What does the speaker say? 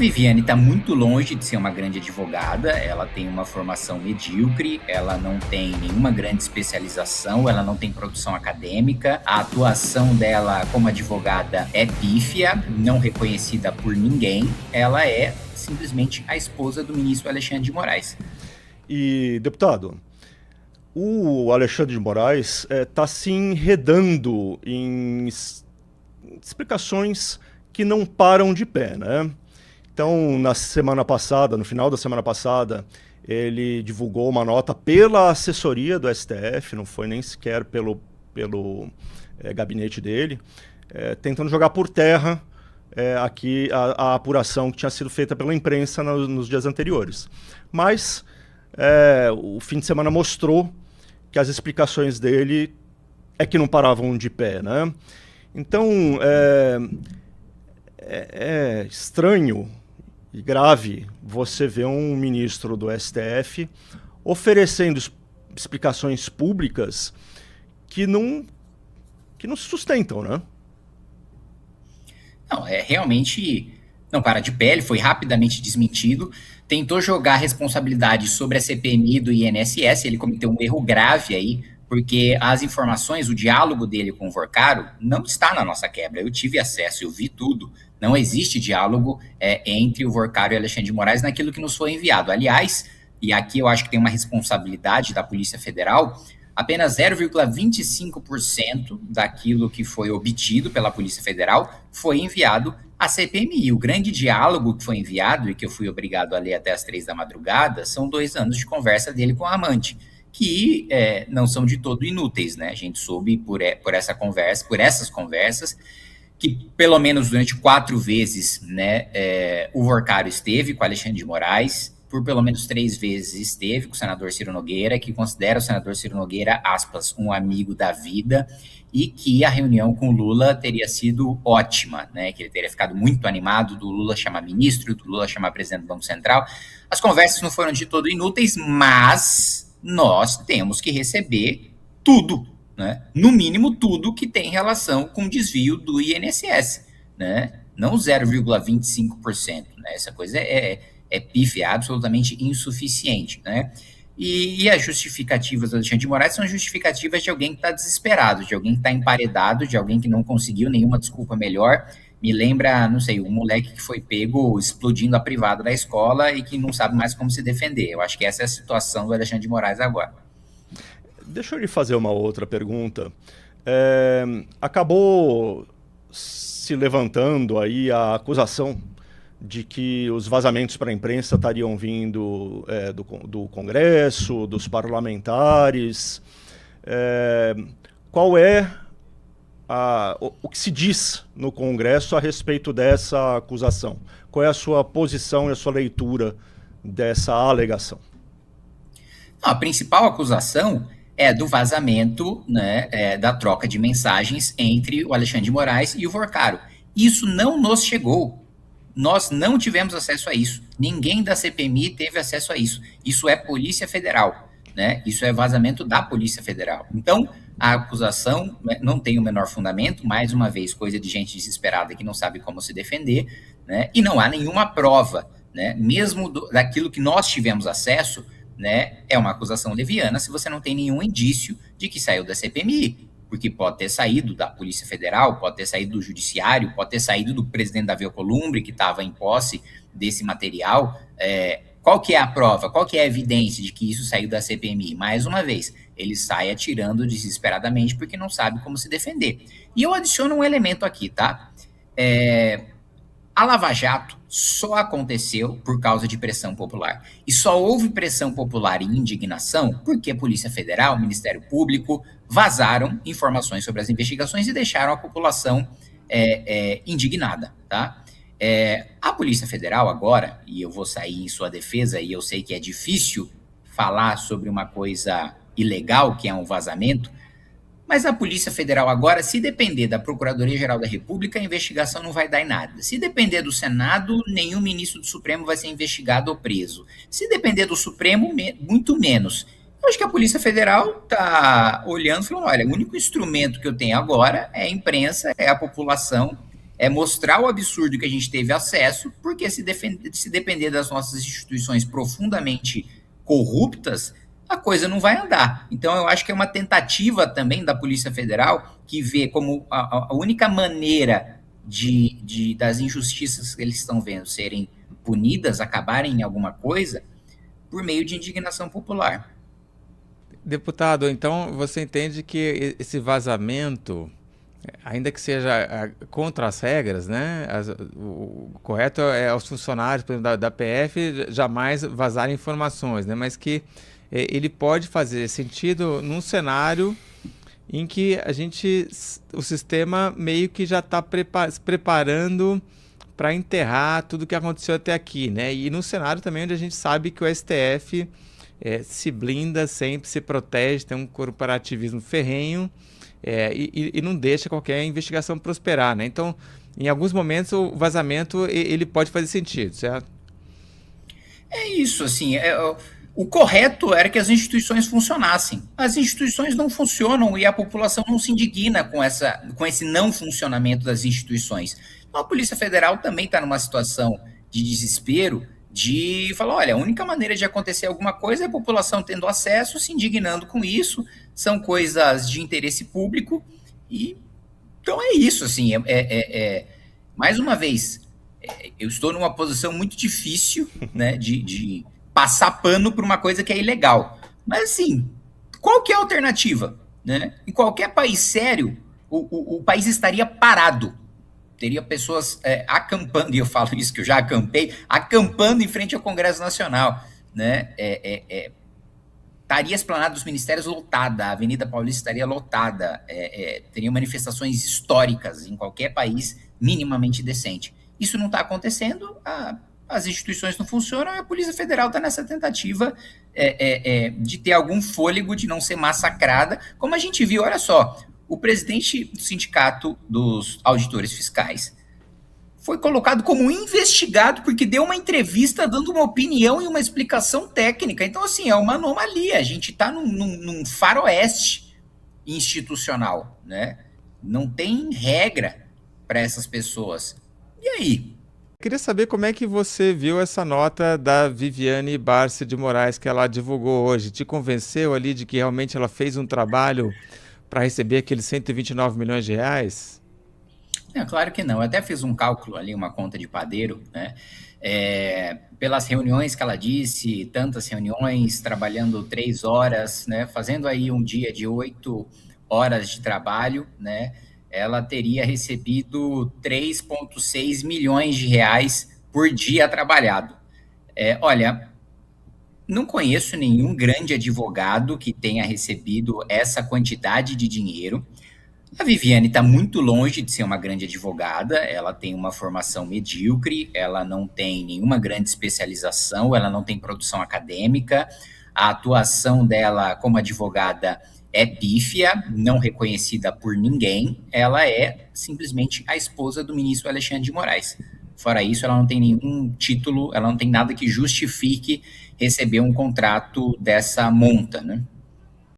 Viviane está muito longe de ser uma grande advogada, ela tem uma formação medíocre, ela não tem nenhuma grande especialização, ela não tem produção acadêmica, a atuação dela como advogada é pífia, não reconhecida por ninguém, ela é simplesmente a esposa do ministro Alexandre de Moraes. E, deputado, o Alexandre de Moraes está se enredando em explicações que não param de pé, né? Então, na semana passada, no final da semana passada, ele divulgou uma nota pela assessoria do STF, não foi nem sequer pelo gabinete dele, tentando jogar por terra aqui a apuração que tinha sido feita pela imprensa nos dias anteriores. Mas o fim de semana mostrou que as explicações dele que não paravam de pé, né? Então, é estranho e grave você ver um ministro do STF oferecendo explicações públicas que não se sustentam, né? Não, realmente não para de pé, ele foi rapidamente desmentido, tentou jogar a responsabilidade sobre a CPMI do INSS, ele cometeu um erro grave aí, porque as informações, o diálogo dele com o Vorcaro não está na nossa quebra. Eu tive acesso, eu vi tudo. Não existe diálogo entre o Vorcaro e Alexandre de Moraes naquilo que nos foi enviado. Aliás, e aqui eu acho que tem uma responsabilidade da Polícia Federal, apenas 0,25% daquilo que foi obtido pela Polícia Federal foi enviado à CPMI. O grande diálogo que foi enviado, e que eu fui obrigado a ler até as 3 da madrugada, são 2 anos de conversa dele com a amante, que não são de todo inúteis, né? A gente soube por essas conversas, que pelo menos durante 4 vezes, né, o Vorcaro esteve com Alexandre de Moraes, por pelo menos 3 vezes esteve com o senador Ciro Nogueira, que considera o senador Ciro Nogueira, aspas, um amigo da vida, e que a reunião com o Lula teria sido ótima, né? Que ele teria ficado muito animado do Lula chamar ministro, do Lula chamar presidente do Banco Central. As conversas não foram de todo inúteis, mas nós temos que receber tudo, né? No mínimo tudo que tem relação com o desvio do INSS, né? Não 0,25%, né? Essa coisa é pífia, é absolutamente insuficiente, né? E as justificativas do Alexandre de Moraes são justificativas de alguém que está desesperado, de alguém que está emparedado, de alguém que não conseguiu nenhuma desculpa melhor. Me lembra, não sei, um moleque que foi pego explodindo a privada da escola e que não sabe mais como se defender. Eu acho que essa é a situação do Alexandre de Moraes agora. Deixa eu lhe fazer uma outra pergunta. Acabou se levantando aí a acusação de que os vazamentos para a imprensa estariam vindo do Congresso, dos parlamentares. Qual é o que se diz no Congresso a respeito dessa acusação? Qual é a sua posição e a sua leitura dessa alegação? A principal acusação é do vazamento, né, da troca de mensagens entre o Alexandre de Moraes e o Vorcaro. Isso não nos chegou. Nós não tivemos acesso a isso. Ninguém da CPMI teve acesso a isso. Isso é Polícia Federal, né? Isso é vazamento da Polícia Federal. Então, a acusação não tem o menor fundamento, mais uma vez, coisa de gente desesperada que não sabe como se defender, né? E não há nenhuma prova, né? Mesmo daquilo que nós tivemos acesso, né? É uma acusação leviana se você não tem nenhum indício de que saiu da CPMI. Porque pode ter saído da Polícia Federal, pode ter saído do Judiciário, pode ter saído do presidente Davi Alcolumbre, que estava em posse desse material. Qual que é a prova? Qual que é a evidência de que isso saiu da CPMI? Mais uma vez, ele sai atirando desesperadamente porque não sabe como se defender. E eu adiciono um elemento aqui, tá? A Lava Jato só aconteceu por causa de pressão popular. E só houve pressão popular e indignação porque a Polícia Federal, o Ministério Público, vazaram informações sobre as investigações e deixaram a população indignada, tá? A Polícia Federal agora, e eu vou sair em sua defesa, e eu sei que é difícil falar sobre uma coisa ilegal, que é um vazamento, mas a Polícia Federal agora, se depender da Procuradoria-Geral da República, a investigação não vai dar em nada. Se depender do Senado, nenhum ministro do Supremo vai ser investigado ou preso. Se depender do Supremo, muito menos. Eu acho que a Polícia Federal está olhando e falando, olha, o único instrumento que eu tenho agora é a imprensa, é a população, é mostrar o absurdo que a gente teve acesso, porque se depender das nossas instituições profundamente corruptas, a coisa não vai andar. Então, eu acho que é uma tentativa também da Polícia Federal, que vê como a única maneira das injustiças que eles estão vendo serem punidas, acabarem em alguma coisa, por meio de indignação popular. Deputado, então você entende que esse vazamento, ainda que seja contra as regras, né? O correto é os funcionários, por exemplo, da PF jamais vazarem informações, né? Mas que ele pode fazer sentido num cenário em que o sistema meio que já está se preparando para enterrar tudo que aconteceu até aqui, né? E num cenário também onde a gente sabe que o STF se blinda sempre, se protege, tem um corporativismo ferrenho e não deixa qualquer investigação prosperar, né? Então, em alguns momentos, o vazamento ele pode fazer sentido, certo? É isso, assim, o correto era que as instituições funcionassem. As instituições não funcionam e a população não se indigna com esse não funcionamento das instituições. Então, a Polícia Federal também está numa situação de desespero de falar, olha, a única maneira de acontecer alguma coisa é a população tendo acesso, se indignando com isso, são coisas de interesse público, e então é isso, assim, mais uma vez, eu estou numa posição muito difícil, né, de passar pano por uma coisa que é ilegal. Mas, assim, qual que é a alternativa? Né? Em qualquer país sério, o país estaria parado. Teria pessoas acampando, e eu falo isso que eu já acampei, acampando em frente ao Congresso Nacional. Né? Estaria a esplanada dos ministérios lotada, a Avenida Paulista estaria lotada, teriam manifestações históricas em qualquer país minimamente decente. Isso não está acontecendo, as instituições não funcionam, e a Polícia Federal está nessa tentativa de ter algum fôlego, de não ser massacrada, como a gente viu, olha só, o presidente do Sindicato dos Auditores Fiscais foi colocado como investigado porque deu uma entrevista dando uma opinião e uma explicação técnica. Então, assim, é uma anomalia, a gente está num faroeste institucional, né? Não tem regra para essas pessoas. E aí? Queria saber como é que você viu essa nota da Viviane Barça de Moraes que ela divulgou hoje. Te convenceu ali de que realmente ela fez um trabalho para receber aqueles 129 milhões de reais? Claro que não. Eu até fiz um cálculo ali, uma conta de padeiro, né? Pelas reuniões que ela disse, tantas reuniões, trabalhando 3 horas, né? Fazendo aí um dia de 8 horas de trabalho, né? Ela teria recebido 3,6 milhões de reais por dia trabalhado. Olha, não conheço nenhum grande advogado que tenha recebido essa quantidade de dinheiro. A Viviane está muito longe de ser uma grande advogada, ela tem uma formação medíocre, ela não tem nenhuma grande especialização, ela não tem produção acadêmica, a atuação dela como advogada é pífia, não reconhecida por ninguém, ela é simplesmente a esposa do ministro Alexandre de Moraes. Fora isso, ela não tem nenhum título, ela não tem nada que justifique receber um contrato dessa monta, né?